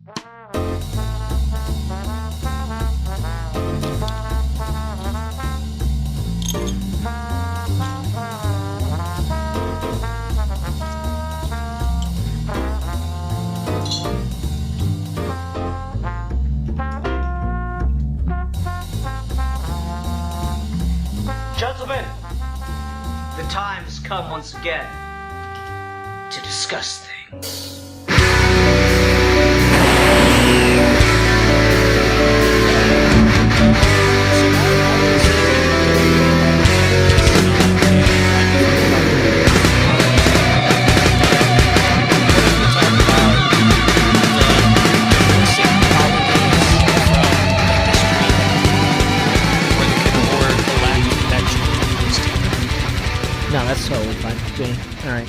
Gentlemen, the time has come once again to discuss things. No, that's totally fine, Jenny. All right.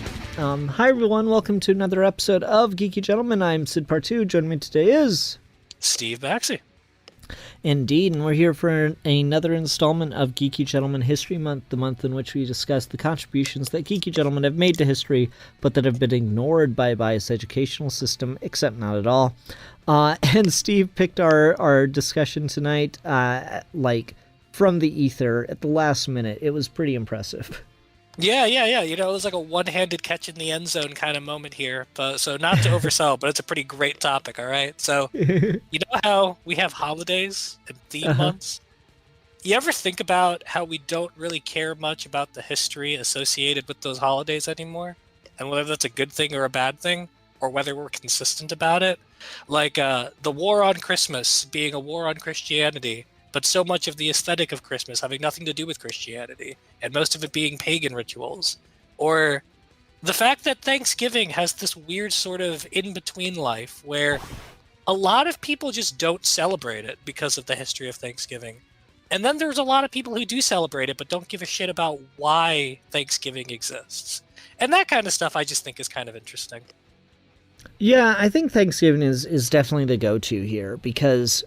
Hi, everyone. Welcome to another episode of Geeky Gentlemen. I'm Sid Partu. Joining me today is... Steve Baxi. Indeed, and we're here for another installment of Geeky Gentlemen History Month, the month in which we discuss the contributions that geeky gentlemen have made to history, but that have been ignored by a biased educational system, except not at all. And Steve picked our discussion tonight, from the ether at the last minute. It was pretty impressive. Yeah. You know, it was like a one-handed catch in the end zone kind of moment here. So not to oversell, but it's a pretty great topic, all right? So, you know how we have holidays and theme months? You ever think about how we don't really care much about the history associated with those holidays anymore? And whether that's a good thing or a bad thing? Or whether we're consistent about it? Like the war on Christmas being a war on Christianity, but so much of the aesthetic of Christmas having nothing to do with Christianity, and most of it being pagan rituals. Or the fact that Thanksgiving has this weird sort of in-between life where a lot of people just don't celebrate it because of the history of Thanksgiving. And then there's a lot of people who do celebrate it but don't give a shit about why Thanksgiving exists. And that kind of stuff I just think is kind of interesting. Yeah, I think Thanksgiving is definitely the go-to here because,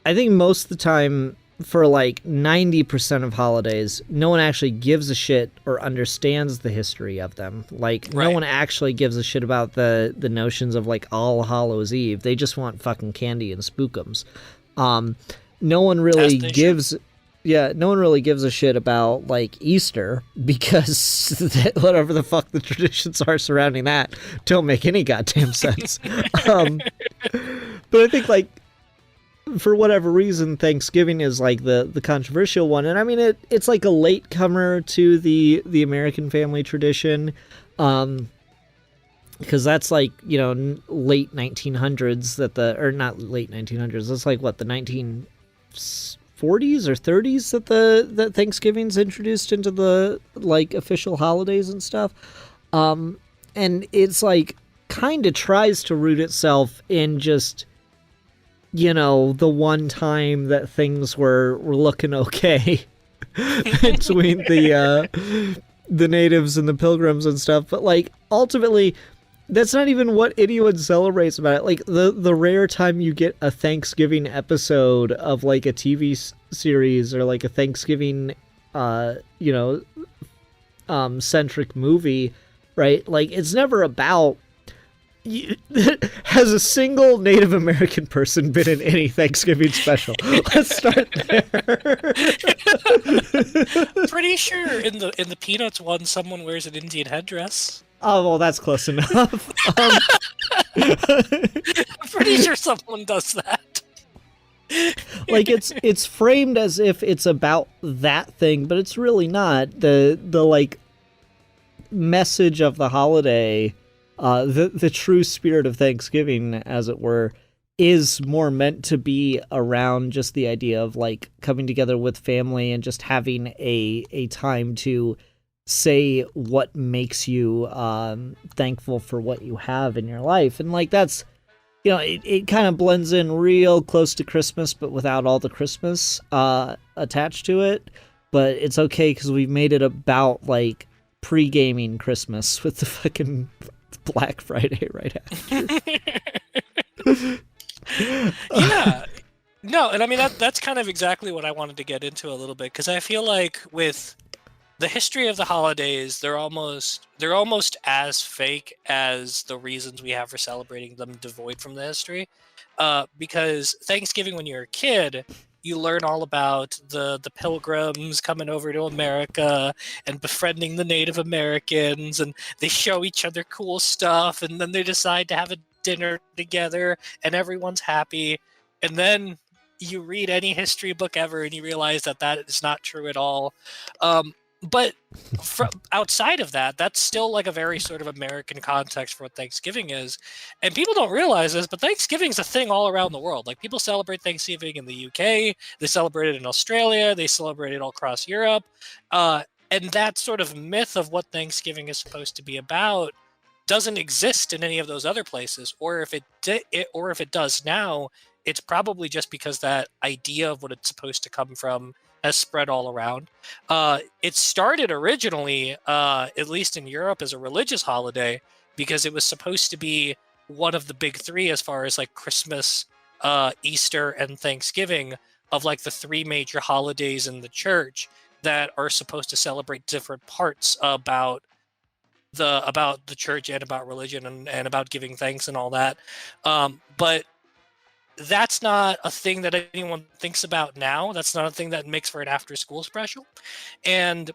I think most of the time, for 90% of holidays, no one actually gives a shit or understands the history of them. No one actually gives a shit about the notions of All Hallows Eve. They just want fucking candy and spookums. No one really gives a shit about Easter because whatever the fuck the traditions are surrounding that don't make any goddamn sense. But I think for whatever reason, Thanksgiving is the controversial one, and I mean it's a late comer to the American family tradition, because that's late 1900s or not late 1900s. That's the 1940s or 30s that Thanksgiving's introduced into the official holidays and stuff, and it's kind of tries to root itself in just the one time that things were looking okay between the natives and the pilgrims and stuff. But ultimately, that's not even what anyone celebrates about it. The rare time you get a Thanksgiving episode of a TV series or a Thanksgiving, centric movie, right? It's never about... Has a single Native American person been in any Thanksgiving special? Let's start there. Pretty sure in the Peanuts one, someone wears an Indian headdress. Oh, well, that's close enough. I'm pretty sure someone does that. It's framed as if it's about that thing, but it's really not. The message of the holiday. The true spirit of Thanksgiving, as it were, is more meant to be around just the idea of coming together with family and just having a time to say what makes you thankful for what you have in your life. And that's, it kind of blends in real close to Christmas, but without all the Christmas attached to it. But it's okay because we've made it about pre-gaming Christmas with the fucking Black Friday right after. Yeah. No, and I mean that's kind of exactly what I wanted to get into a little bit, because I feel like with the history of the holidays, they're almost as fake as the reasons we have for celebrating them, devoid from the history. Because Thanksgiving, when you're a kid, you learn all about the pilgrims coming over to America and befriending the Native Americans, and they show each other cool stuff, and then they decide to have a dinner together, and everyone's happy. And then you read any history book ever, and you realize that that is not true at all. But outside of that, that's still like a very sort of American context for what Thanksgiving is. And people don't realize this, but Thanksgiving's a thing all around the world. Like people celebrate Thanksgiving in the UK, they celebrate it in Australia, they celebrate it all across Europe. And that sort of myth of what Thanksgiving is supposed to be about doesn't exist in any of those other places. Or if it does now, it's probably just because that idea of what it's supposed to come from has spread all around. It started originally, at least in Europe, as a religious holiday because it was supposed to be one of the big three as far as like Christmas, Easter, and Thanksgiving of like the three major holidays in the church that are supposed to celebrate different parts about the church and about religion and about giving thanks and all that. But that's not a thing that anyone thinks about now. That's not a thing that makes for an after school special. And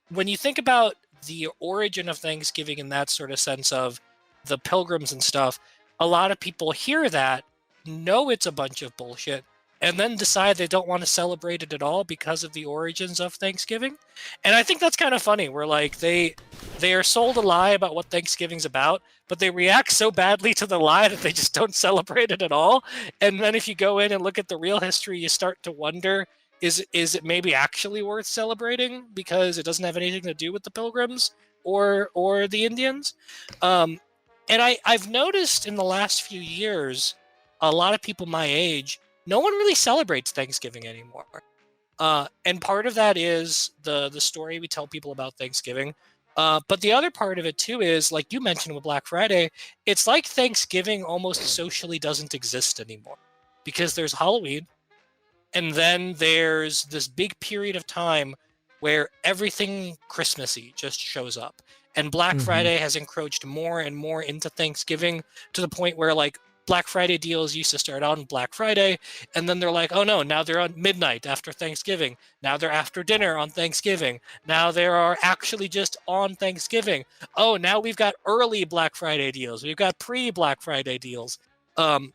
when you think about the origin of Thanksgiving in that sort of sense of the pilgrims and stuff, a lot of people hear that, know it's a bunch of bullshit, and then decide they don't want to celebrate it at all because of the origins of Thanksgiving. And I think that's kind of funny. Where like they are sold a lie about what Thanksgiving's about, but they react so badly to the lie that they just don't celebrate it at all. And then if you go in and look at the real history, you start to wonder, is it maybe actually worth celebrating because it doesn't have anything to do with the Pilgrims or the Indians? And I've noticed in the last few years, a lot of people my age, no one really celebrates Thanksgiving anymore. And part of that is the story we tell people about Thanksgiving. But the other part of it too is, like you mentioned with Black Friday, it's like Thanksgiving almost socially doesn't exist anymore because there's Halloween, and then there's this big period of time where everything Christmassy just shows up. And Black Friday has encroached more and more into Thanksgiving to the point where like Black Friday deals used to start on Black Friday, and then they're like, oh no, now they're on midnight after Thanksgiving. Now they're after dinner on Thanksgiving. Now they are actually just on Thanksgiving. Oh, now we've got early Black Friday deals. We've got pre-Black Friday deals. And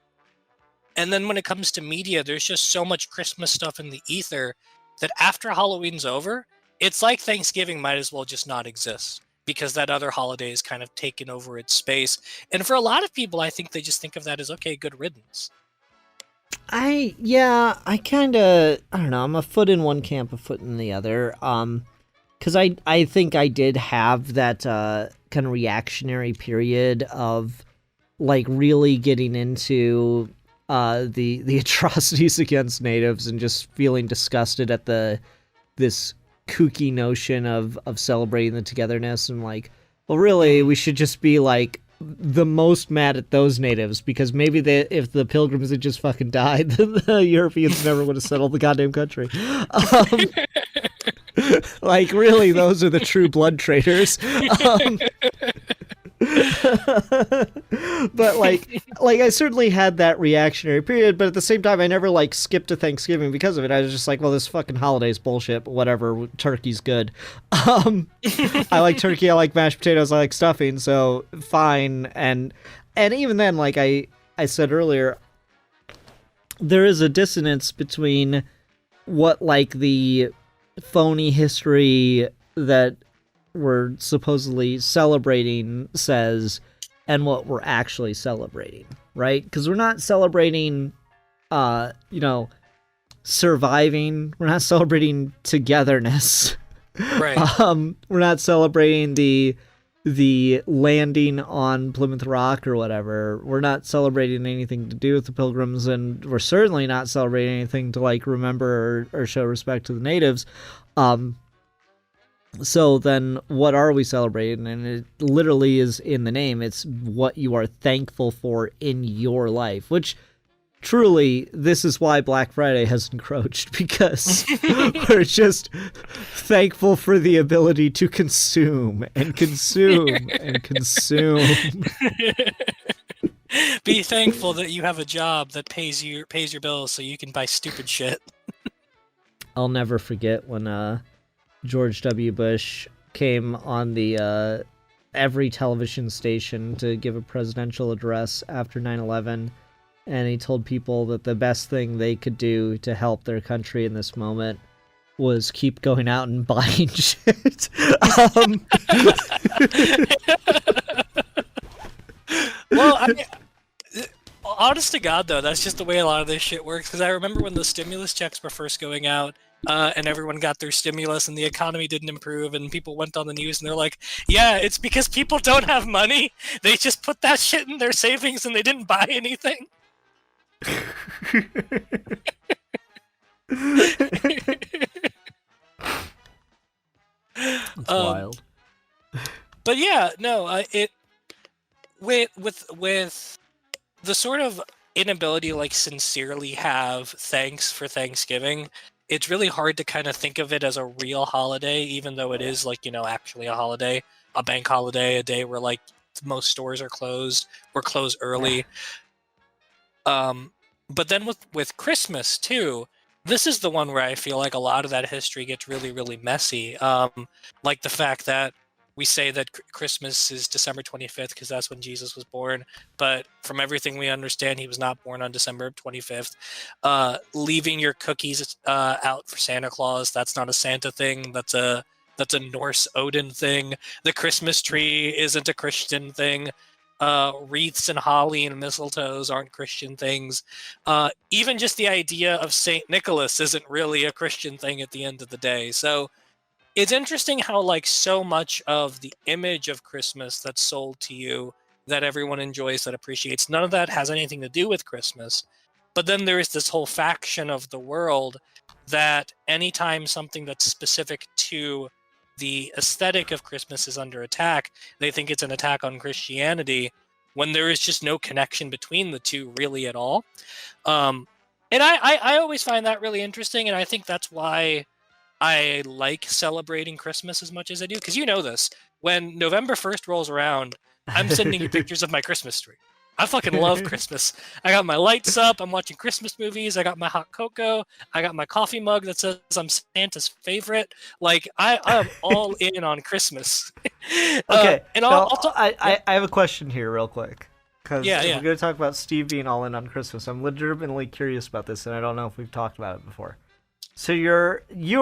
then when it comes to media, there's just so much Christmas stuff in the ether that after Halloween's over, it's like Thanksgiving might as well just not exist because that other holiday is kind of taken over its space. And for a lot of people, I think they just think of that as, okay, good riddance. I don't know, I'm a foot in one camp, a foot in the other. Because I think I did have that kind of reactionary period of like really getting into the atrocities against natives and just feeling disgusted at this kooky notion of celebrating the togetherness, and like, well, really, we should just be like the most mad at those natives because maybe if the Pilgrims had just fucking died, then the Europeans never would have settled the goddamn country. Like, really, those are the true blood traitors. But like I certainly had that reactionary period, but at the same time I never like skipped to Thanksgiving because of it. I was just like, well, this fucking holiday's bullshit, but whatever, turkey's good. I like turkey, I like mashed potatoes, I like stuffing, so fine. And even then, like I said earlier, there is a dissonance between what like the phony history that we're supposedly celebrating says and what we're actually celebrating, right? Because we're not celebrating surviving, we're not celebrating togetherness, right? We're not celebrating the landing on Plymouth Rock or whatever. We're not celebrating anything to do with the Pilgrims, and we're certainly not celebrating anything to like remember or show respect to the natives. So then what are we celebrating? And it literally is in the name. It's what you are thankful for in your life, which truly, this is why Black Friday has encroached, because we're just thankful for the ability to consume and consume and consume. Be thankful that you have a job that pays your bills so you can buy stupid shit. I'll never forget when George W. Bush came on the every television station to give a presidential address after 9/11, and he told people that the best thing they could do to help their country in this moment was keep going out and buying shit. Well, I mean, honest to God, though, that's just the way a lot of this shit works. Because I remember when the stimulus checks were first going out, and everyone got their stimulus, and the economy didn't improve, and people went on the news, and they're like, "Yeah, it's because people don't have money. They just put that shit in their savings, and they didn't buy anything." That's wild. But yeah, no, it with the sort of inability to like sincerely have thanks for Thanksgiving, it's really hard to kind of think of it as a real holiday, even though it is like, actually a holiday, a bank holiday, a day where like most stores are closed, we're closed early. But then with Christmas too, this is the one where I feel like a lot of that history gets really, really messy. Like the fact that we say that Christmas is December 25th because that's when Jesus was born. But from everything we understand, he was not born on December 25th. Leaving your cookies out for Santa Claus, that's not a Santa thing. That's a Norse Odin thing. The Christmas tree isn't a Christian thing. Wreaths and holly and mistletoes aren't Christian things. Even just the idea of Saint Nicholas isn't really a Christian thing at the end of the day. So it's interesting how like so much of the image of Christmas that's sold to you, that everyone enjoys, that appreciates, none of that has anything to do with Christmas. But then there is this whole faction of the world that anytime something that's specific to the aesthetic of Christmas is under attack, they think it's an attack on Christianity, when there is just no connection between the two really at all. And I always find that really interesting, and I think that's why I like celebrating Christmas as much as I do, because you know this. When November 1st rolls around, I'm sending you pictures of my Christmas tree. I fucking love Christmas. I got my lights up. I'm watching Christmas movies. I got my hot cocoa. I got my coffee mug that says I'm Santa's favorite. Like, I'm all in on Christmas. Okay, and I have a question here real quick. Because Yeah. we're going to talk about Steve being all in on Christmas. I'm legitimately curious about this, and I don't know if we've talked about it before. So you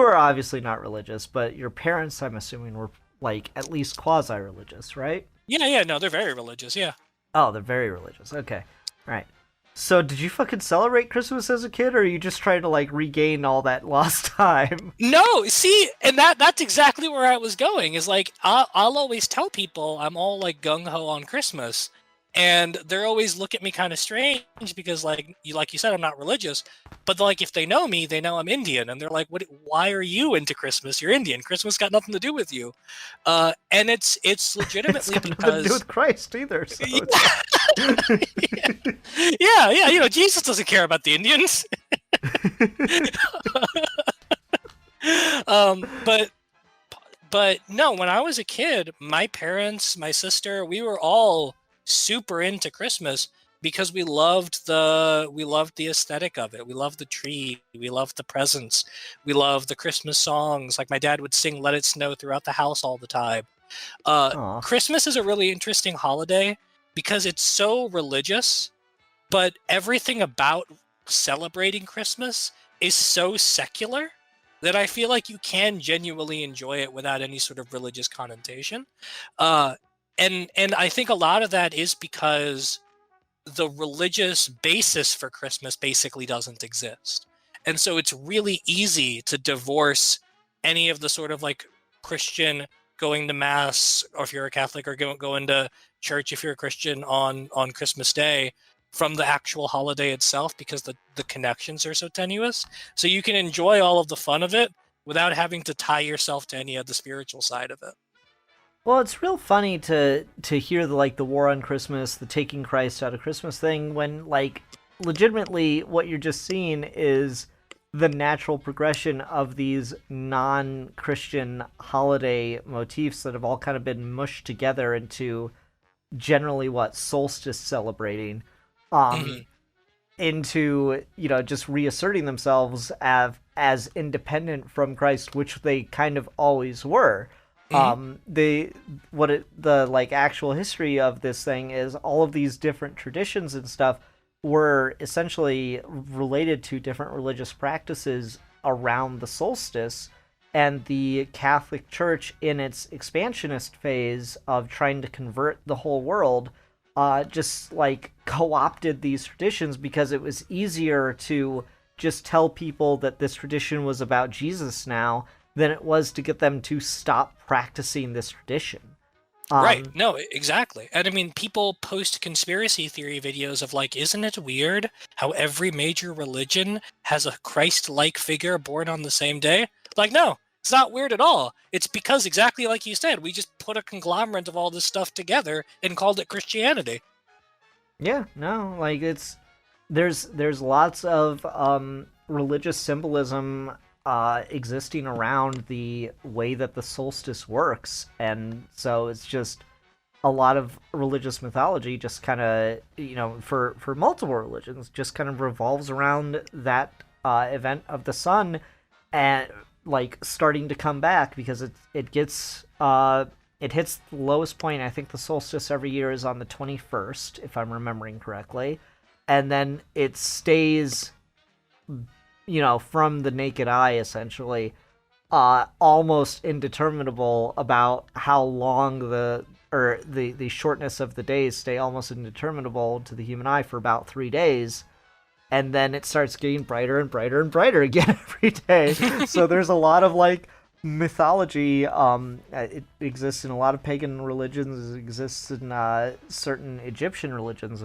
are obviously not religious, but your parents, I'm assuming, were like at least quasi-religious, right? Yeah, no, they're very religious, yeah. Oh, they're very religious. Okay, right. So did you fucking celebrate Christmas as a kid, or are you just trying to like regain all that lost time? No, see, and that's exactly where I was going. Is like I'll always tell people I'm all like gung ho on Christmas, and they're always look at me kind of strange because like you said, I'm not religious. But like if they know me, they know I'm Indian, and they're like, "What? Why are you into Christmas? You're Indian. Christmas got nothing to do with you." And it's legitimately It's got because nothing to do with Christ either. So yeah, Jesus doesn't care about the Indians. But no, when I was a kid, my parents, my sister, we were all super into Christmas because we loved the aesthetic of it. We loved the tree, we loved the presents, we loved the Christmas songs. Like my dad would sing "Let It Snow" throughout the house all the time. Christmas is a really interesting holiday because it's so religious, but everything about celebrating Christmas is so secular that I feel like you can genuinely enjoy it without any sort of religious connotation. And I think a lot of that is because the religious basis for Christmas basically doesn't exist. And so it's really easy to divorce any of the sort of like Christian going to mass, or if you're a Catholic, or going to church if you're a Christian on Christmas Day, from the actual holiday itself, because the connections are so tenuous. So you can enjoy all of the fun of it without having to tie yourself to any of the spiritual side of it. Well, it's real funny to hear the war on Christmas, the taking Christ out of Christmas thing, when like legitimately what you're just seeing is the natural progression of these non-Christian holiday motifs that have all kind of been mushed together into generally what solstice celebrating, into, you know, just reasserting themselves as independent from Christ, which they kind of always were. The actual history of this thing is all of these different traditions and stuff were essentially related to different religious practices around the solstice, and the Catholic Church, in its expansionist phase of trying to convert the whole world, just like co-opted these traditions because it was easier to just tell people that this tradition was about Jesus now than it was to get them to stop practicing this tradition. Right. No, exactly. And I mean, people post conspiracy theory videos of like, isn't it weird how every major religion has a Christ-like figure born on the same day? Like, no, it's not weird at all. It's because exactly like you said, we just put a conglomerate of all this stuff together and called it Christianity. Yeah, no, like there's lots of religious symbolism existing around the way that the solstice works, and so it's just a lot of religious mythology just kind of, you know, for multiple religions just kind of revolves around that event of the sun and like starting to come back, because it hits the lowest point. I think the solstice every year is on the 21st, if I'm remembering correctly, and then it stays, you know, from the naked eye, essentially, almost indeterminable about how long the shortness of the days stay almost indeterminable to the human eye for about 3 days, and then it starts getting brighter and brighter and brighter again every day. So there's a lot of like mythology. It exists in a lot of pagan religions. It exists in certain Egyptian religions,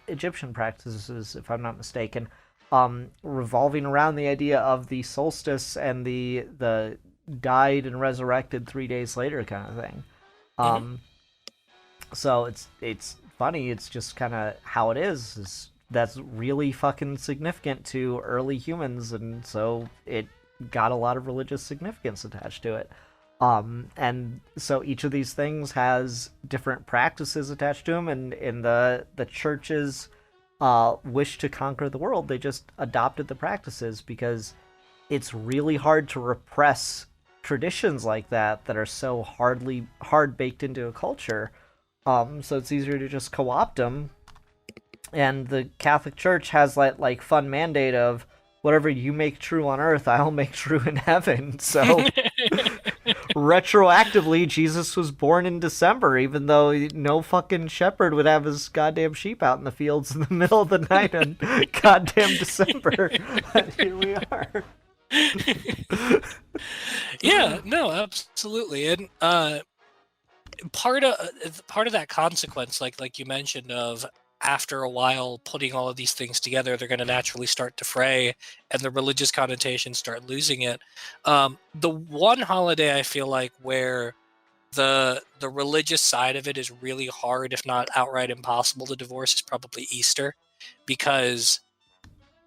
Egyptian practices, if I'm not mistaken. Revolving around the idea of the solstice and the died and resurrected 3 days later kind of thing. So it's funny. It's just kind of how it is. That's really fucking significant to early humans, and so it got a lot of religious significance attached to it. And so each of these things has different practices attached to them, and in the church's wish to conquer the world, they just adopted the practices because it's really hard to repress traditions like that are so hard baked into a culture. So it's easier to just co-opt them. And the Catholic Church has that like fun mandate of whatever you make true on earth, I'll make true in heaven. So retroactively, Jesus was born in December, even though no fucking shepherd would have his goddamn sheep out in the fields in the middle of the night on goddamn December. But here we are. Yeah, no, absolutely. And part of that consequence, like you mentioned, of after a while putting all of these things together, they're going to naturally start to fray and the religious connotations start losing it. The one holiday I feel like where the religious side of it is really hard, if not outright impossible to divorce, is probably Easter, because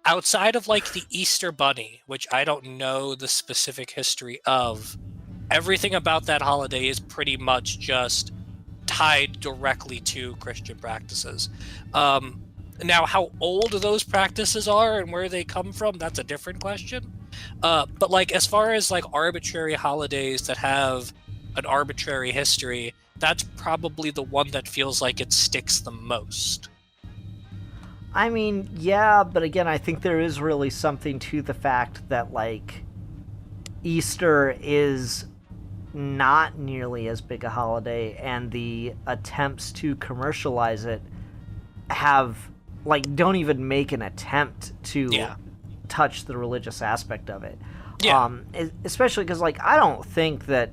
outside of like the Easter Bunny, which I don't know the specific history of, everything about that holiday is pretty much just tied directly to Christian practices. Now, how old those practices are and where they come from, that's a different question. But like, as far as like arbitrary holidays that have an arbitrary history, that's probably the one that feels like it sticks the most. I mean, yeah, but again, I think there is really something to the fact that like Easter is not nearly as big a holiday, and the attempts to commercialize it don't even make an attempt to touch the religious aspect of it. Especially because like I don't think that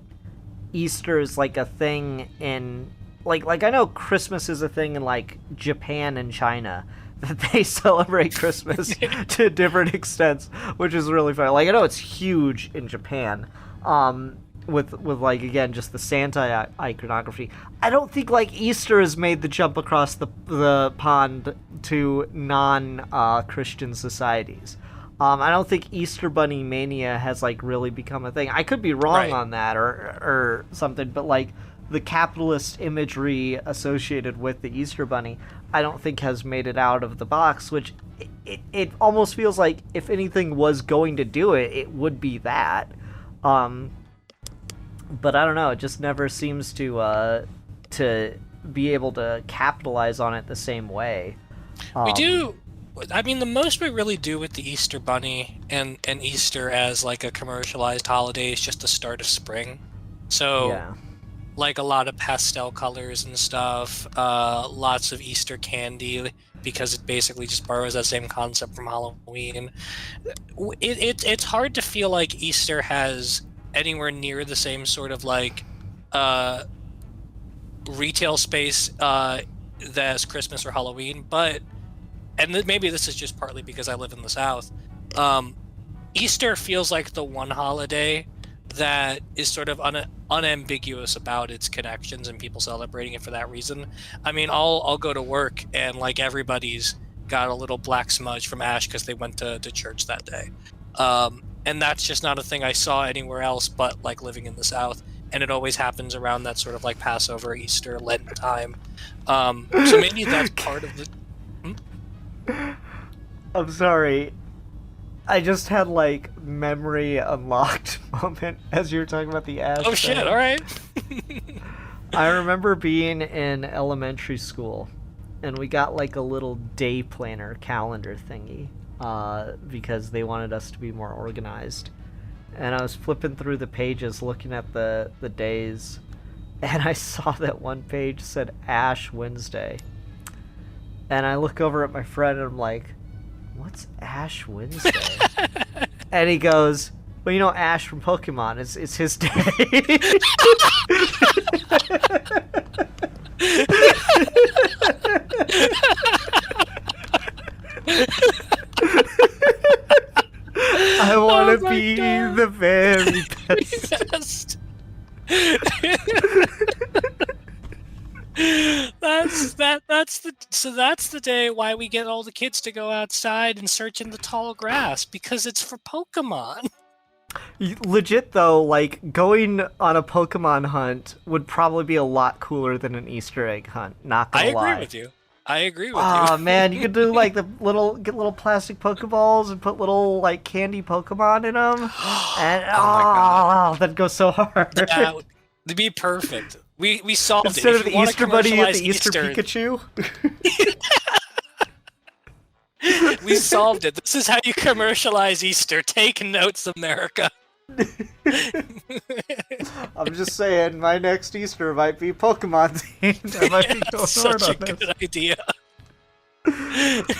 Easter is like a thing in like I know Christmas is a thing in like Japan and China, that they celebrate Christmas to different extents, which is really funny. Like I know it's huge in Japan. with like, again, just the Santa iconography. I don't think like Easter has made the jump across the pond to non-Christian societies. I don't think Easter Bunny mania has like really become a thing. I could be wrong on that or something, but like the capitalist imagery associated with the Easter Bunny, I don't think has made it out of the box, which it almost feels like if anything was going to do it, it would be that. But I don't know, it just never seems to be able to capitalize on it the same way. We do. I mean, the most we really do with the Easter Bunny and Easter as like a commercialized holiday is just the start of spring. So, yeah. like a lot of pastel colors and stuff, lots of Easter candy, because it basically just borrows that same concept from Halloween. It's hard to feel like Easter has anywhere near the same sort of like retail space as Christmas or Halloween, but maybe this is just partly because I live in the South. Easter feels like the one holiday that is sort of unambiguous about its connections and people celebrating it for that reason. I mean, I'll go to work and like everybody's got a little black smudge from ash because they went to church that day. And that's just not a thing I saw anywhere else but like living in the South. And it always happens around that sort of like Passover, Easter, Lent time. So maybe that's part of the... I'm sorry. I just had like memory unlocked moment as you were talking about the ash. Oh shit! All right. I remember being in elementary school, and we got like a little day planner calendar thingy, because they wanted us to be more organized. And I was flipping through the pages, looking at the days, and I saw that one page said Ash Wednesday. And I look over at my friend and I'm like, what's Ash Wednesday? And he goes, well, you know Ash from Pokemon. It's his day. I want to be the very best. That's the day why we get all the kids to go outside and search in the tall grass, because it's for Pokemon. Legit though, like going on a Pokemon hunt would probably be a lot cooler than an Easter egg hunt. Not gonna lie. I agree with you. Oh man, you could do like get little plastic Pokeballs and put little like candy Pokemon in them, and my God. that'd go so hard. That would be perfect. We solved Instead it. of the Easter Bunny, you get the Easter Pikachu. We solved it. This is how you commercialize Easter. Take notes, America. I'm just saying, my next Easter might be Pokemon themed. I might be going Such hard a on good idea.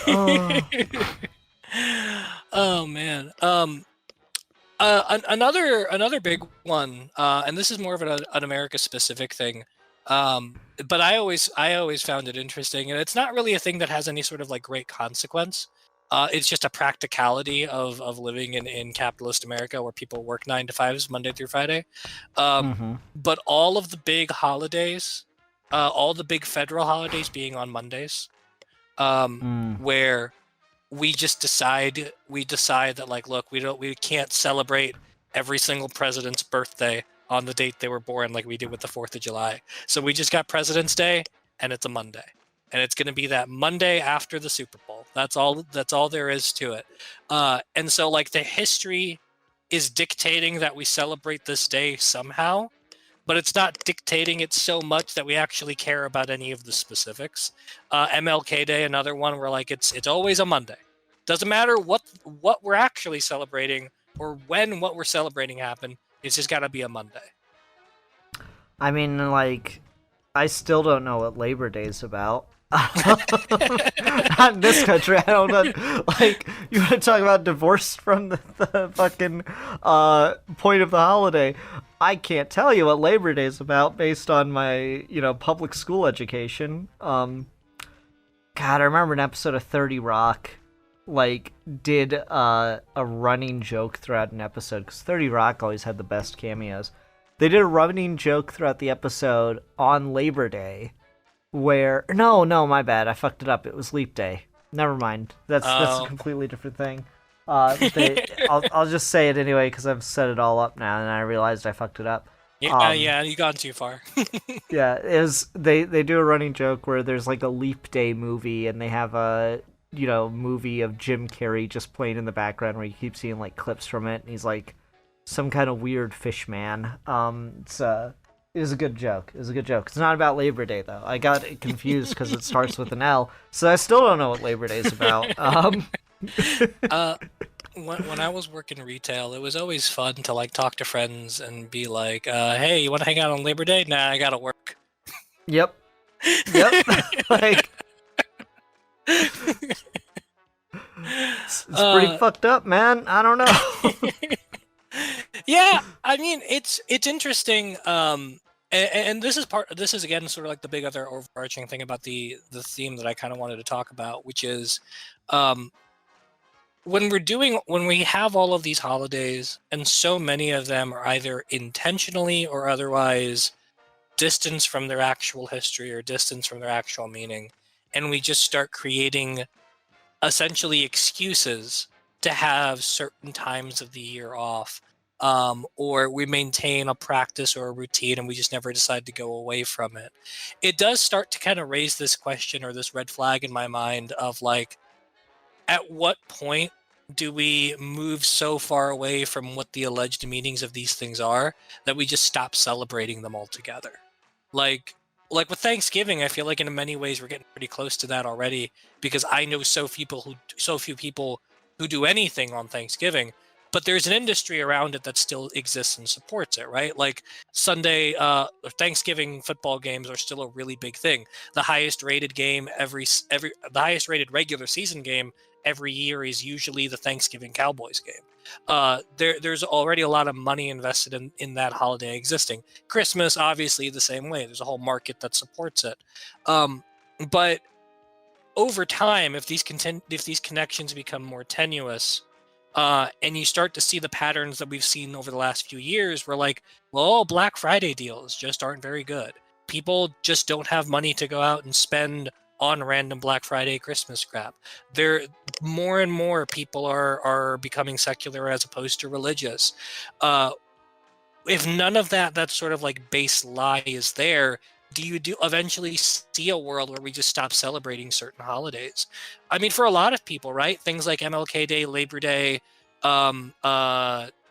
Oh. Oh man. Another big one, and this is more of an America specific thing. But I always found it interesting, and it's not really a thing that has any sort of like great consequence. It's just a practicality of living in capitalist America where people work 9 to 5s Monday through Friday. But all of the big holidays, all the big federal holidays being on Mondays, where we decide that like, look, we can't celebrate every single president's birthday on the date they were born like we did with the 4th of July. So we just got President's Day, and it's a Monday. And it's going to be that Monday after the Super Bowl. That's all there is to it. And so like the history is dictating that we celebrate this day somehow, but it's not dictating it so much that we actually care about any of the specifics. MLK Day, another one where like it's always a Monday. Doesn't matter what we're actually celebrating or when what we're celebrating happened. It's just got to be a Monday. I mean, like, I still don't know what Labor Day's about. Not in this country. I don't know. Like, you want to talk about divorce from the fucking point of the holiday? I can't tell you what Labor Day's about based on my, public school education. God, I remember an episode of 30 Rock, like, did a running joke throughout an episode, because 30 Rock always had the best cameos. They did a running joke throughout the episode on Labor Day where no, my bad. I fucked it up. It was Leap Day. Never mind. That's a completely different thing. I'll just say it anyway because I've set it all up now and I realized I fucked it up. Yeah, you gone too far. Yeah, it was they do a running joke where there's like a Leap Day movie and they have a movie of Jim Carrey just playing in the background where you keep seeing like clips from it and he's like some kind of weird fish man. It was a good joke. It's not about Labor Day though. I got it confused because it starts with an L, so I still don't know what Labor Day is about. When I was working retail, it was always fun to like talk to friends and be like, "Hey, you want to hang out on Labor Day?" Nah, I gotta work. Yep. Like, it's pretty fucked up, man. I don't know. Yeah, I mean, it's interesting. And this is again sort of like the big other overarching thing about the theme that I kind of wanted to talk about, which is, when we have all of these holidays, and so many of them are either intentionally or otherwise distance from their actual history or distance from their actual meaning, and we just start creating essentially excuses to have certain times of the year off, or we maintain a practice or a routine and we just never decide to go away from it. It does start to kind of raise this question or this red flag in my mind of like, at what point do we move so far away from what the alleged meanings of these things are that we just stop celebrating them altogether? Like with Thanksgiving, I feel like in many ways we're getting pretty close to that already, because I know so few people who do anything on Thanksgiving, but there's an industry around it that still exists and supports it, right? Like Sunday, Thanksgiving football games are still a really big thing. The highest rated game the highest rated regular season game every year is usually the Thanksgiving Cowboys game. There's already a lot of money invested in that holiday existing. Christmas, obviously, the same way. There's a whole market that supports it. But over time, if these connections become more tenuous, and you start to see the patterns that we've seen over the last few years, where like, well, Black Friday deals just aren't very good. People just don't have money to go out and spend on random Black Friday Christmas crap. More and more people are becoming secular as opposed to religious. If none of that sort of like base lie is there, do you eventually see a world where we just stop celebrating certain holidays? I mean, for a lot of people, right? Things like MLK Day, Labor Day,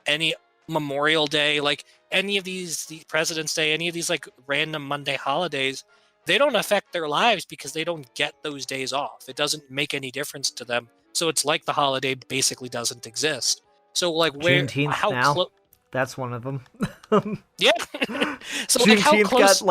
any Memorial Day, like any of the President's Day, any of these like random Monday holidays, they don't affect their lives because they don't get those days off. It doesn't make any difference to them. So it's like the holiday basically doesn't exist. So like Juneteenth that's one of them. Yeah. So Juneteenth like how close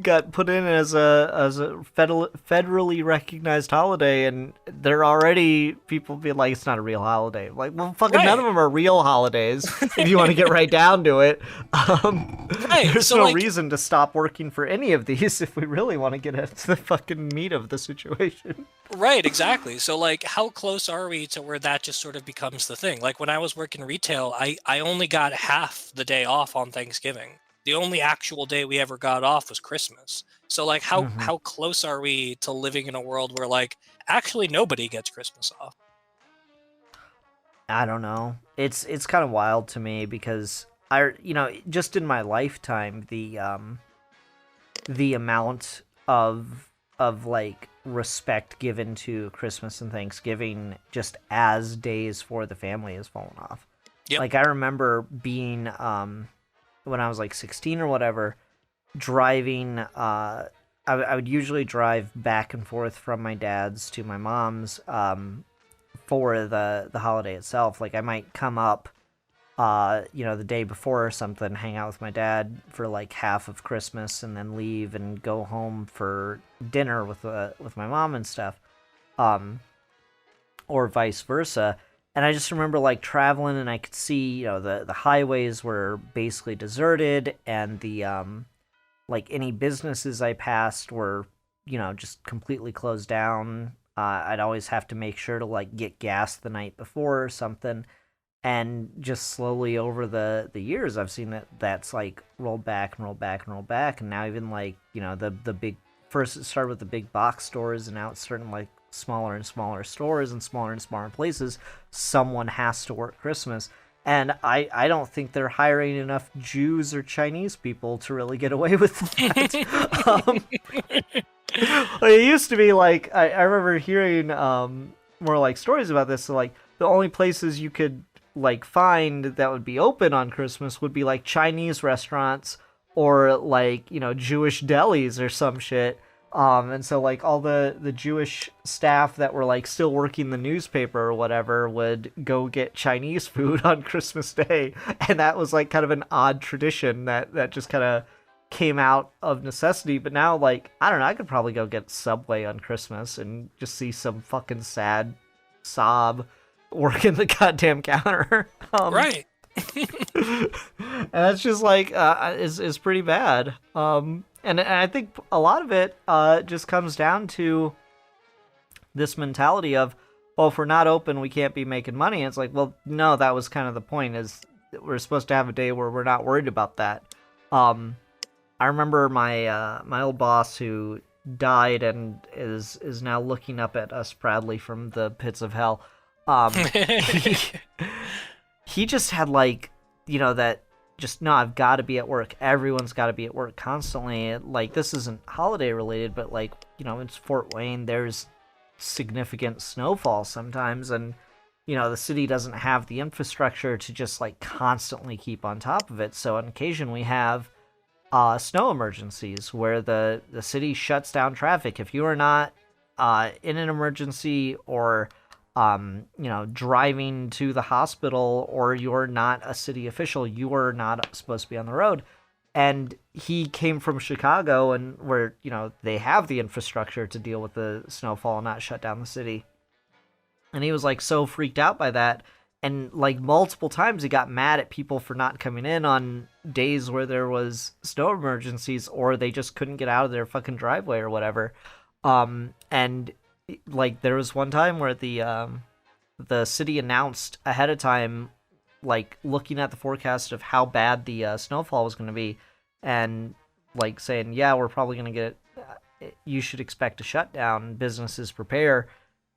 got put in as a federally recognized holiday, and there already people be like, it's not a real holiday. Like, well, fucking Right. none of them are real holidays if you want to get right down to it. Right. There's So, no like, reason to stop working for any of these if we really want to get at the fucking meat of the situation. Right, exactly. So like how close are we to where that just sort of becomes the thing? Like when I was working retail, I only got half the day off on Thanksgiving. The only actual day we ever got off was Christmas. So like how close are we to living in a world where like actually nobody gets Christmas off? I don't know. It's kind of wild to me because just in my lifetime, the amount of like respect given to Christmas and Thanksgiving just as days for the family has fallen off. Yep. Like I remember being when I was like 16 or whatever, driving I would usually drive back and forth from my dad's to my mom's for the holiday itself. Like I might come up the day before or something, hang out with my dad for like half of Christmas and then leave and go home for dinner with my mom and stuff, or vice versa. And I just remember like traveling and I could see, the highways were basically deserted and the like any businesses I passed were, just completely closed down. I'd always have to make sure to like get gas the night before or something. And just slowly over the years, I've seen that's like rolled back and rolled back and rolled back, and now even like the big, first it started with the big box stores, and now it's starting like smaller and smaller stores and smaller places. Someone has to work Christmas, and I don't think they're hiring enough Jews or Chinese people to really get away with that. It used to be like I remember hearing more like stories about this. So like the only places you could like find that would be open on Christmas would be like Chinese restaurants or like Jewish delis or some shit. And so like all the Jewish staff that were like still working the newspaper or whatever would go get Chinese food on Christmas Day, and that was like kind of an odd tradition that just kind of came out of necessity. But now, like, I don't know, I could probably go get Subway on Christmas and just see some fucking sad sob working the goddamn counter. Right. And that's just like is pretty bad. And I think a lot of it just comes down to this mentality of, well, if we're not open, we can't be making money. And it's like, well, no, that was kind of the point, is that we're supposed to have a day where we're not worried about that. I remember my my old boss who died and is now looking up at us proudly from the pits of hell. He just had like, that just, no, I've got to be at work. Everyone's got to be at work constantly. Like, this isn't holiday related, but like, it's Fort Wayne. There's significant snowfall sometimes, and the city doesn't have the infrastructure to just like constantly keep on top of it. So on occasion we have snow emergencies where the city shuts down traffic. If you are not in an emergency or driving to the hospital, or you're not a city official, you are not supposed to be on the road. And he came from Chicago, and where, they have the infrastructure to deal with the snowfall and not shut down the city. And he was like so freaked out by that. And like multiple times he got mad at people for not coming in on days where there was snow emergencies, or they just couldn't get out of their fucking driveway or whatever. And like there was one time where the city announced ahead of time, like looking at the forecast of how bad the snowfall was going to be, and like saying, yeah, we're probably going to get, you should expect a shutdown, businesses prepare.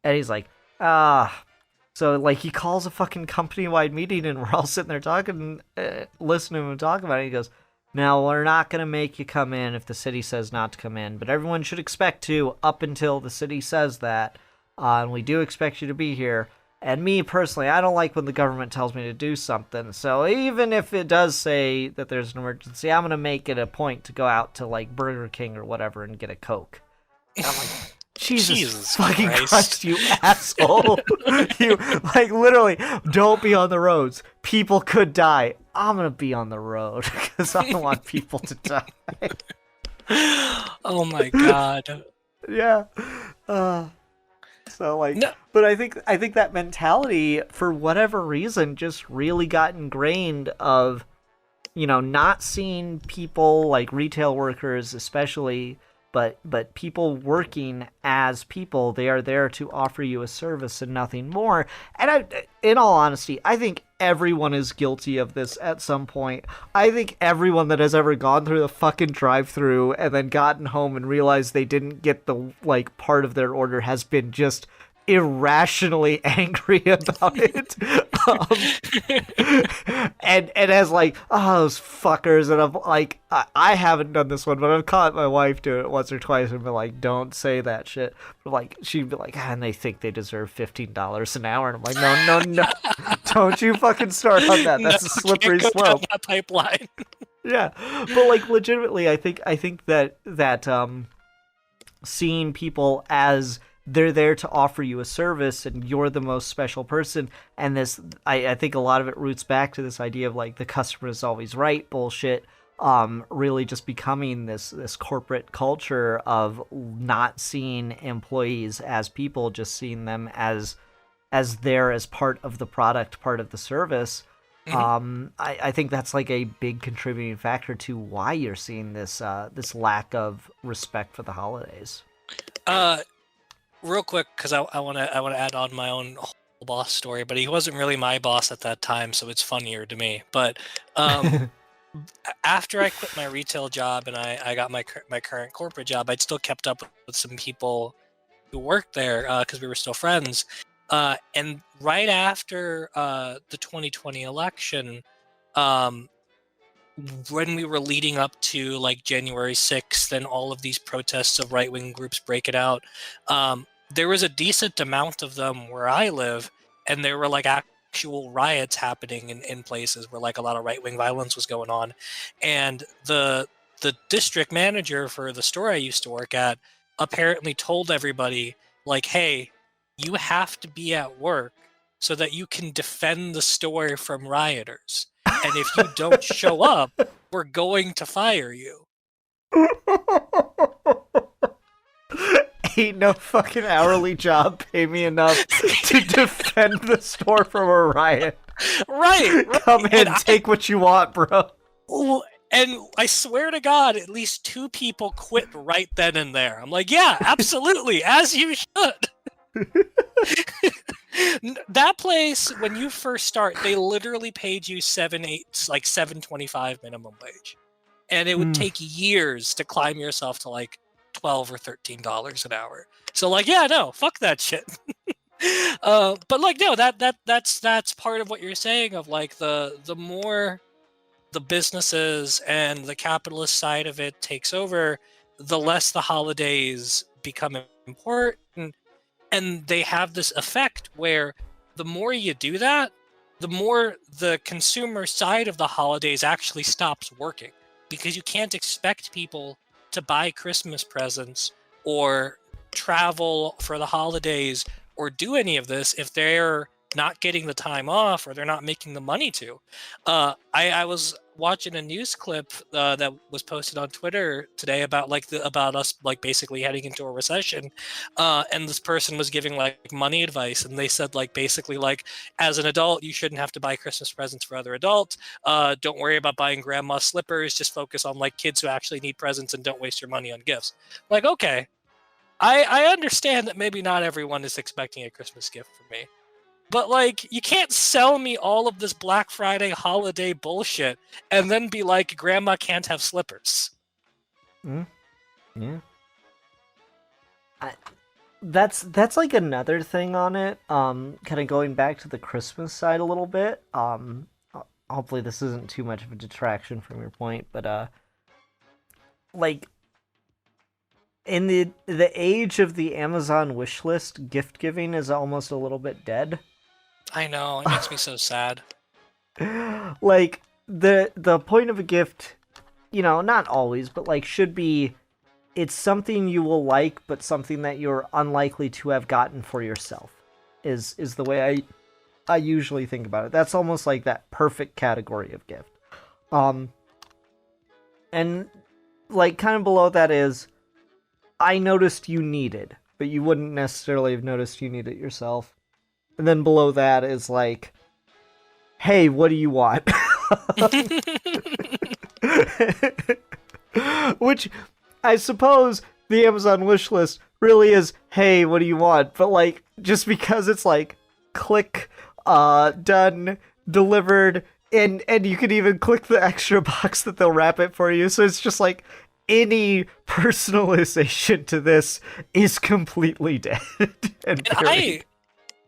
And he's like, so like he calls a fucking company-wide meeting, and we're all sitting there talking, listening to him talk about it. He goes, now, we're not going to make you come in if the city says not to come in, but everyone should expect to up until the city says that, and we do expect you to be here. And me, personally, I don't like when the government tells me to do something, so even if it does say that there's an emergency, I'm going to make it a point to go out to, like, Burger King or whatever and get a Coke. And I'm like, Jesus fucking Christ, you asshole. You, like, literally, don't be on the roads. People could die. I'm going to be on the road because I don't want people to die. Oh my God. Yeah. So, like, no. But I think that mentality, for whatever reason, just really got ingrained of, not seeing people, like retail workers especially, but people working as people. They are there to offer you a service and nothing more. And in all honesty, I think everyone is guilty of this at some point. I think everyone that has ever gone through the fucking drive-thru and then gotten home and realized they didn't get the, like, part of their order has been just irrationally angry about it. And has like, oh, those fuckers. And I'm like, I haven't done this one, but I've caught my wife do it once or twice and been like, don't say that shit. But like, she'd be like, and they think they deserve $15 an hour. And I'm like, no, don't you fucking start on that. That's a slippery slope. That pipeline. Yeah, but like legitimately, I think that seeing people as they're there to offer you a service and you're the most special person, and this, I think a lot of it roots back to this idea of like the customer is always right bullshit, really just becoming this corporate culture of not seeing employees as people, just seeing them as there as part of the product, part of the service. Mm-hmm. I think that's like a big contributing factor to why you're seeing this this lack of respect for the holidays. Real quick, because I want to add on my own boss story, but he wasn't really my boss at that time, so it's funnier to me. But um, after I quit my retail job and I got my current corporate job, I'd still kept up with some people who worked there because we were still friends. And right after the 2020 election, um, when we were leading up to like January 6th and all of these protests of right-wing groups breaking out, there was a decent amount of them where I live, and there were like actual riots happening in places where like a lot of right-wing violence was going on. And the district manager for the store I used to work at apparently told everybody like, hey, you have to be at work so that you can defend the store from rioters. And if you don't show up, we're going to fire you. Ain't no fucking hourly job pay me enough to defend the store from a riot. Right. Come in, take what you want, bro. And I swear to God, at least 2 people quit right then and there. I'm like, yeah, absolutely, as you should. That place, when you first start, they literally paid you $7.25 minimum wage, and it would take years to climb yourself to like $12 or $13 an hour. So like, yeah, no, fuck that shit. But like, no, that's part of what you're saying of like the more the businesses and the capitalist side of it takes over, the less the holidays become important. And they have this effect where the more you do that, the more the consumer side of the holidays actually stops working, because you can't expect people to buy Christmas presents or travel for the holidays or do any of this if they're not getting the time off or they're not making the money to. I was watching a news clip that was posted on Twitter today about like about us like basically heading into a recession, and this person was giving like money advice, and they said like basically like, as an adult you shouldn't have to buy Christmas presents for other adults. Don't worry about buying grandma slippers. Just focus on like kids who actually need presents and don't waste your money on gifts. Like, okay, I understand that maybe not everyone is expecting a Christmas gift from me. But, like, you can't sell me all of this Black Friday holiday bullshit and then be like, Grandma can't have slippers. Yeah. That's like another thing on it. Kind of going back to the Christmas side a little bit. Hopefully this isn't too much of a detraction from your point, but like in the age of the Amazon wishlist, gift giving is almost a little bit dead. I know, it makes me so sad. Like the point of a gift, you know, not always, but like should be, it's something you will like, but something that you're unlikely to have gotten for yourself. Is the way I usually think about it. That's almost like that perfect category of gift. And like kind of below that is, I noticed you needed, but you wouldn't necessarily have noticed you need it yourself. And then below that is like, hey, what do you want? Which, I suppose, the Amazon wish list really is, hey, what do you want? But, like, just because it's like, click, done, delivered, and you can even click the extra box that they'll wrap it for you. So it's just like, any personalization to this is completely dead. and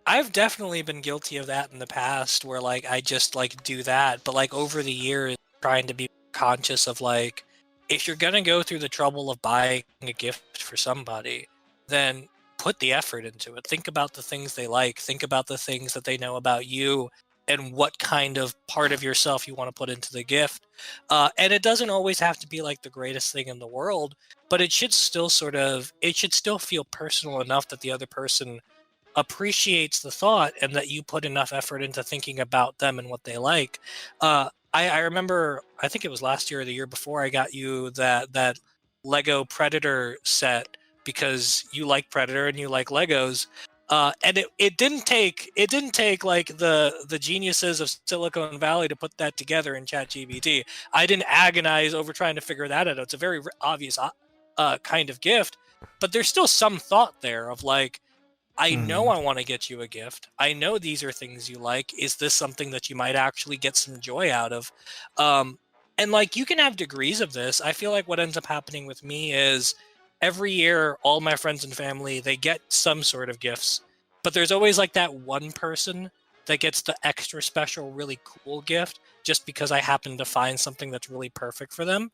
I've definitely been guilty of that in the past, where like I just like do that, but like over the years trying to be conscious of like, if you're gonna go through the trouble of buying a gift for somebody, then put the effort into it. Think about the things they like, think about the things that they know about you, and what kind of part of yourself you want to put into the gift. And it doesn't always have to be like the greatest thing in the world, but it should still feel personal enough that the other person appreciates the thought and that you put enough effort into thinking about them and what they like. I remember, I think it was last year or the year before, I got you that Lego Predator set because you like Predator and you like Legos. And it didn't take like the geniuses of Silicon Valley to put that together in ChatGPT. I didn't agonize over trying to figure that out. It's a very obvious kind of gift, but there's still some thought there of like, I know I want to get you a gift. I know these are things you like. Is this something that you might actually get some joy out of? And like, you can have degrees of this. I feel like what ends up happening with me is every year, all my friends and family, they get some sort of gifts, but there's always like that one person that gets the extra special, really cool gift just because I happen to find something that's really perfect for them.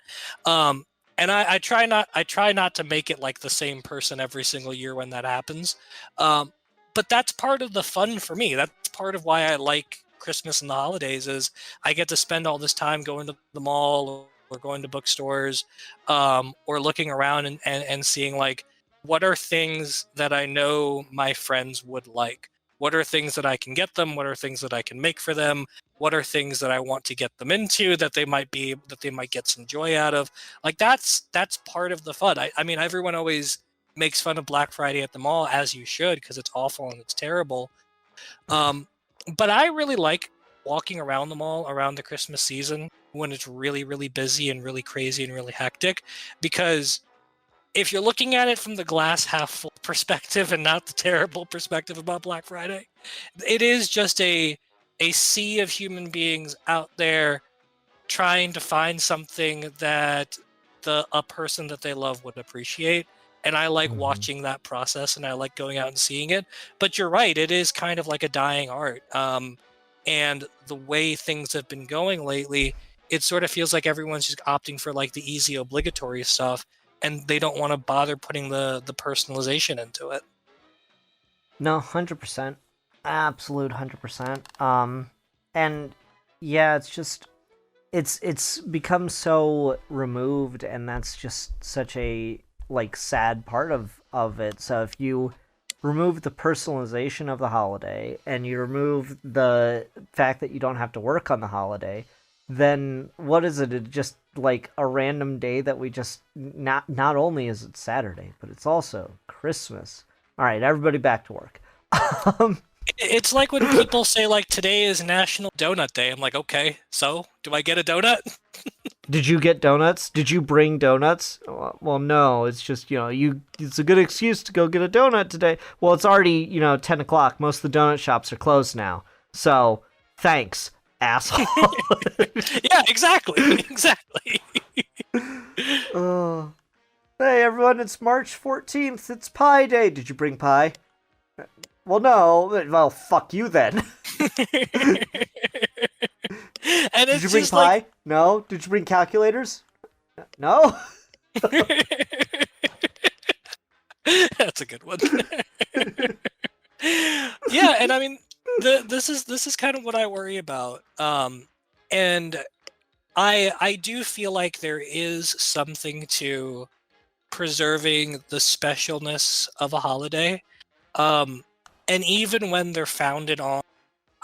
And I try not to make it like the same person every single year when that happens. Um, but that's part of the fun for me. That's part of why I like Christmas and the holidays is I get to spend all this time going to the mall or going to bookstores, or looking around and seeing like what are things that I know my friends would like. What are things that I can get them? What are things that I can make for them? What are things that I want to get them into that they might get some joy out of? Like that's part of the fun. I mean, everyone always makes fun of Black Friday at the mall, as you should, because it's awful and it's terrible. But I really like walking around the mall around the Christmas season when it's really, really busy and really crazy and really hectic, because if you're looking at it from the glass half full perspective and not the terrible perspective about Black Friday, it is just a sea of human beings out there trying to find something that a person that they love would appreciate. And I like watching that process, and I like going out and seeing it. But you're right, it is kind of like a dying art. And the way things have been going lately, it sort of feels like everyone's just opting for like the easy obligatory stuff, and they don't want to bother putting the personalization into it. No, 100%. Absolute 100%. And yeah, it's just it's become so removed, and that's just such a like sad part of it. So if you remove the personalization of the holiday and you remove the fact that you don't have to work on the holiday, then what is it? It's just like a random day that we just not only is it Saturday, but it's also Christmas. All right, everybody back to work. It's like when people say like today is National Donut Day. I'm like, okay, so do I get a donut? Did you get donuts? Did you bring donuts? Well, no. It's just, it's a good excuse to go get a donut today. Well, it's already, 10 o'clock. Most of the donut shops are closed now. So, thanks, asshole. Yeah, exactly. Hey, everyone, it's March 14th. It's Pie Day. Did you bring pie? Well, no. Well, fuck you then. And did you bring pie? Like... No. Did you bring calculators? No. That's a good one. Yeah, and I mean, this is kind of what I worry about. And I do feel like there is something to preserving the specialness of a holiday. And even when they're founded on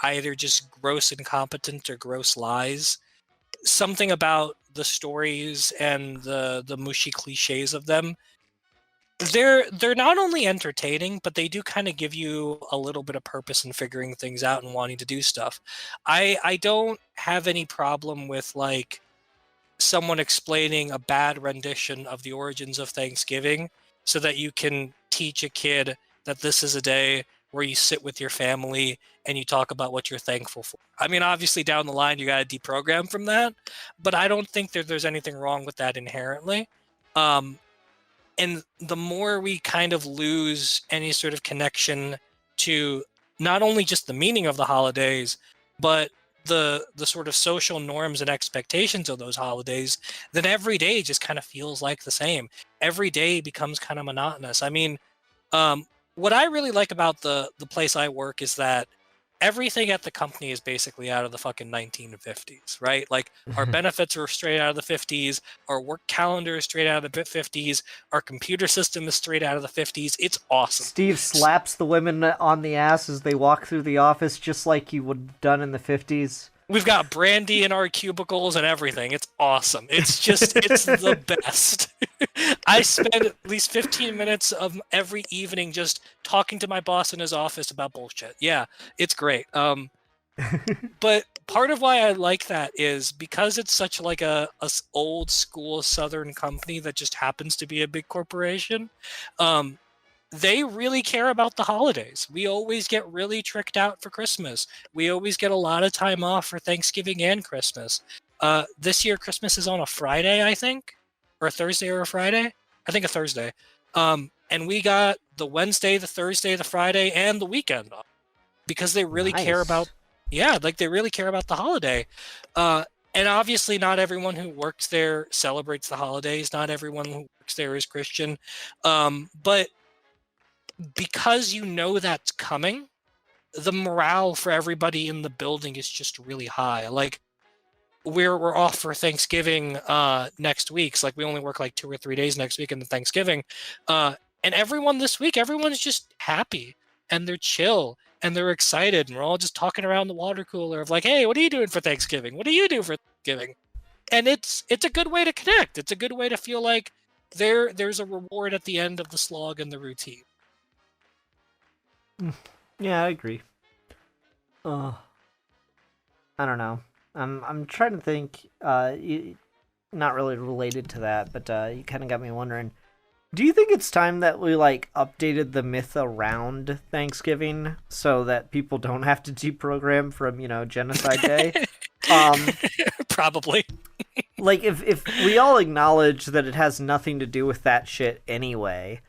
either just gross incompetence or gross lies, something about the stories and the mushy cliches of them, they're not only entertaining, but they do kind of give you a little bit of purpose in figuring things out and wanting to do stuff. I don't have any problem with like someone explaining a bad rendition of the origins of Thanksgiving so that you can teach a kid that this is a day where you sit with your family and you talk about what you're thankful for. I mean, obviously down the line, you got to deprogram from that, but I don't think that there's anything wrong with that inherently. And the more we kind of lose any sort of connection to not only just the meaning of the holidays, but the sort of social norms and expectations of those holidays, then every day just kind of feels like the same. Every day becomes kind of monotonous. I mean, what I really like about the place I work is that everything at the company is basically out of the fucking 1950s, right? Like our benefits are straight out of the 50s, our work calendar is straight out of the 50s, our computer system is straight out of the 50s. It's awesome. Steve slaps the women on the ass as they walk through the office just like you would have done in the 50s. We've got brandy in our cubicles and everything. It's awesome. It's just, it's the best. I spend at least 15 minutes of every evening just talking to my boss in his office about bullshit. Yeah, it's great. But part of why I like that is because it's such like a old school Southern company that just happens to be a big corporation. they really care about the holidays. We always get really tricked out for Christmas. We always get a lot of time off for Thanksgiving and Christmas. This year, Christmas is on a Friday, I think, or a Thursday or a Friday. I think a Thursday. And we got the Wednesday, the Thursday, the Friday, and the weekend off because they really care about, they really care about the holiday. And obviously, not everyone who works there celebrates the holidays. Not everyone who works there is Christian. But because you know that's coming, the morale for everybody in the building is just really high. Like we're off for Thanksgiving next week. So like we only work like 2 or 3 days next week in the Thanksgiving. And everyone this week, everyone's just happy and they're chill and they're excited. And we're all just talking around the water cooler of like, hey, what are you doing for Thanksgiving? What do you do for Thanksgiving? And it's a good way to connect. It's a good way to feel like there's a reward at the end of the slog and the routine. Yeah, I agree. I don't know. I'm trying to think. Not really related to that, but you kind of got me wondering. Do you think it's time that we like updated the myth around Thanksgiving so that people don't have to deprogram from Genocide Day? Probably. Like if we all acknowledge that it has nothing to do with that shit anyway.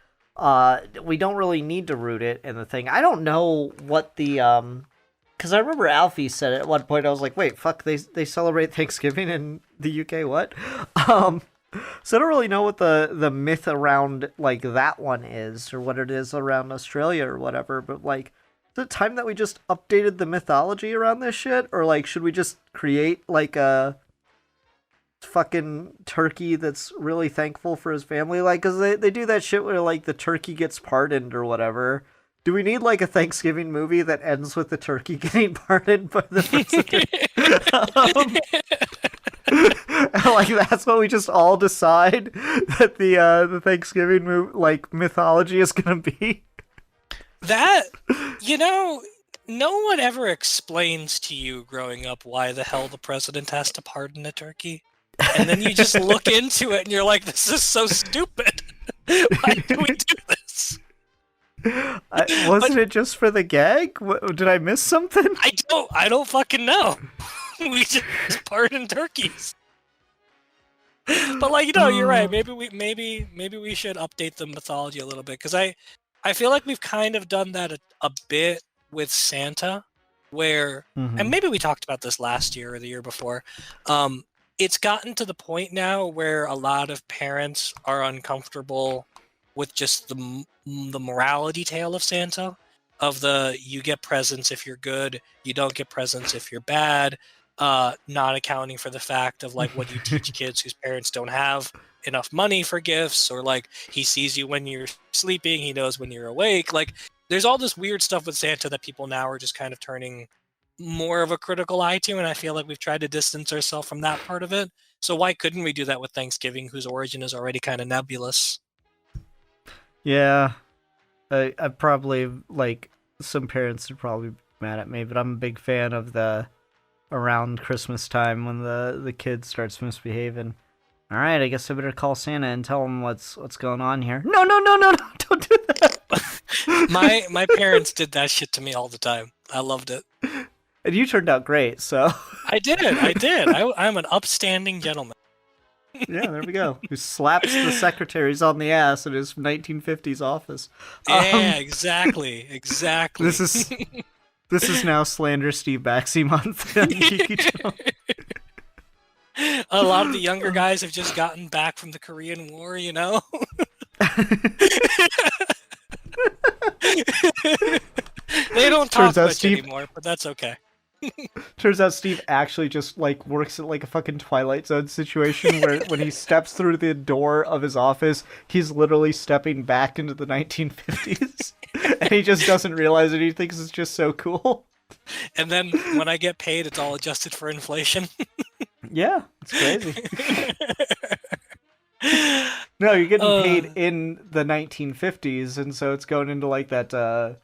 We don't really need to root it in the thing. I don't know what the because I remember Alfie said it at one point. I was like, wait, fuck, they celebrate Thanksgiving in the UK? What? So I don't really know what the myth around like that one is, or what it is around Australia or whatever. But like, is it time that we just updated the mythology around this shit, or like, should we just create like a fucking turkey that's really thankful for his family? Like, because they do that shit where like the turkey gets pardoned or whatever. Do we need like a Thanksgiving movie that ends with the turkey getting pardoned by the president? Like that's what we just all decide that the Thanksgiving mythology is gonna be. That no one ever explains to you growing up why the hell the president has to pardon a turkey. And then you just look into it and you're like, this is so stupid. Why do we do this? Wasn't it just for the gag? Did I miss something? I don't fucking know. We just pardon turkeys. But like, you're right. Maybe we should update the mythology a little bit. Because I feel like we've kind of done that a bit with Santa. Where, and maybe we talked about this last year or the year before, it's gotten to the point now where a lot of parents are uncomfortable with just the morality tale of Santa, of you get presents if you're good, you don't get presents if you're bad, not accounting for the fact of like what you teach kids whose parents don't have enough money for gifts, or like he sees you when you're sleeping, he knows when you're awake. Like there's all this weird stuff with Santa that people now are just kind of turning more of a critical eye to, and I feel like we've tried to distance ourselves from that part of it. So why couldn't we do that with Thanksgiving, whose origin is already kind of nebulous? Yeah, I probably, like, some parents would probably be mad at me, but I'm a big fan of the around Christmas time when the kid starts misbehaving. All right, I guess I better call Santa and tell him what's going on here. No, don't do that. My parents did that shit to me all the time. I loved it. And you turned out great, so. I did. I'm an upstanding gentleman. Yeah, there we go. Who slaps the secretaries on the ass in his 1950s office. Yeah, exactly. This is now Slander Steve Baxi month on Geeky. A lot of the younger guys have just gotten back from the Korean War, They don't talk much anymore, but that's okay. Turns out Steve actually just like works at like a fucking Twilight Zone situation where when he steps through the door of his office, he's literally stepping back into the 1950s. And he just doesn't realize it. He thinks it's just so cool. And then when I get paid, it's all adjusted for inflation. Yeah, it's crazy. No, you're getting paid in the 1950s, and so it's going into like that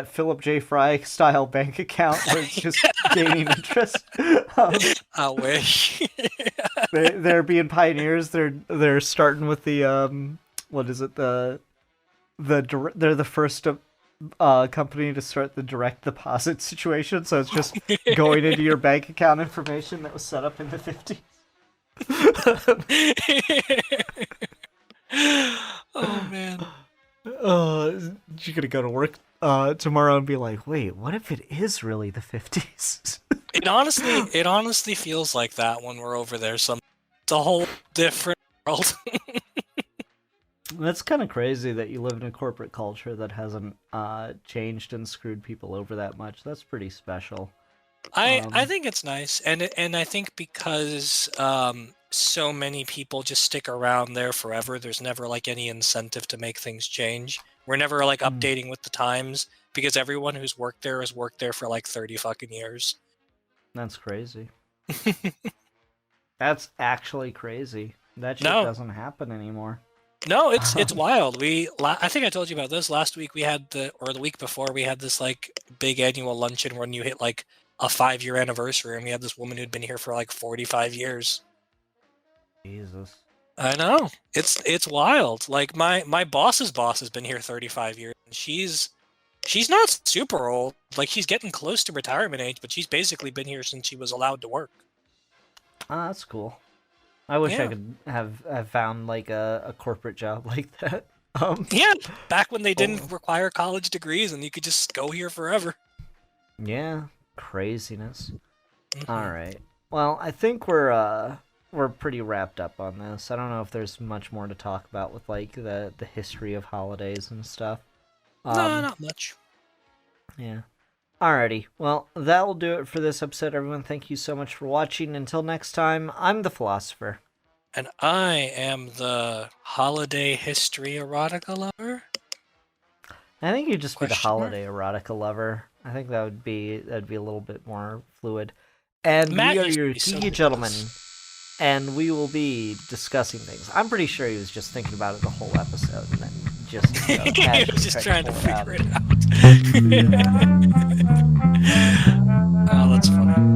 Philip J. Fry style bank account where it's just gaining interest. I wish. They're being pioneers. They're starting with the what is it, the they're the first company to start the direct deposit situation, so it's just going into your bank account information that was set up in the 50s. Oh man. You're gonna go to work tomorrow and be like, wait, what if it is really the 50s? It honestly feels like that when we're over there. It's a whole different world. That's kind of crazy that you live in a corporate culture that hasn't changed and screwed people over that much. That's pretty special. I think it's nice, and I think because so many people just stick around there forever, there's never like any incentive to make things change. We're never like updating with the times because everyone who's worked there has worked there for like 30 fucking years. That's crazy. That's actually crazy. That shit doesn't happen anymore. No, it's wild. I think I told you about this last week. We had the week before we had this like big annual luncheon when you hit like a 5-year anniversary, and we had this woman who'd been here for like 45 years. Jesus. I know. It's wild. Like my boss's boss has been here 35 years, and she's not super old. Like she's getting close to retirement age, but she's basically been here since she was allowed to work. That's cool. I wish I could have found like a corporate job like that. Yeah, back when they didn't require college degrees and you could just go here forever. Yeah, craziness. All right. Well, I think we're pretty wrapped up on this. I don't know if there's much more to talk about with like the history of holidays and stuff. No, not much. Yeah. Alrighty, well, that'll do it for this episode, everyone. Thank you so much for watching. Until next time, I'm the Philosopher. And I am the holiday history erotica lover. I think you'd just be the holiday erotica lover. I think that'd be a little bit more fluid. And Matt we are used to your be so geeky gentlemen, and we will be discussing things. I'm pretty sure he was just thinking about it the whole episode, and then just He was just trying to figure it out. Yeah. Oh, that's funny.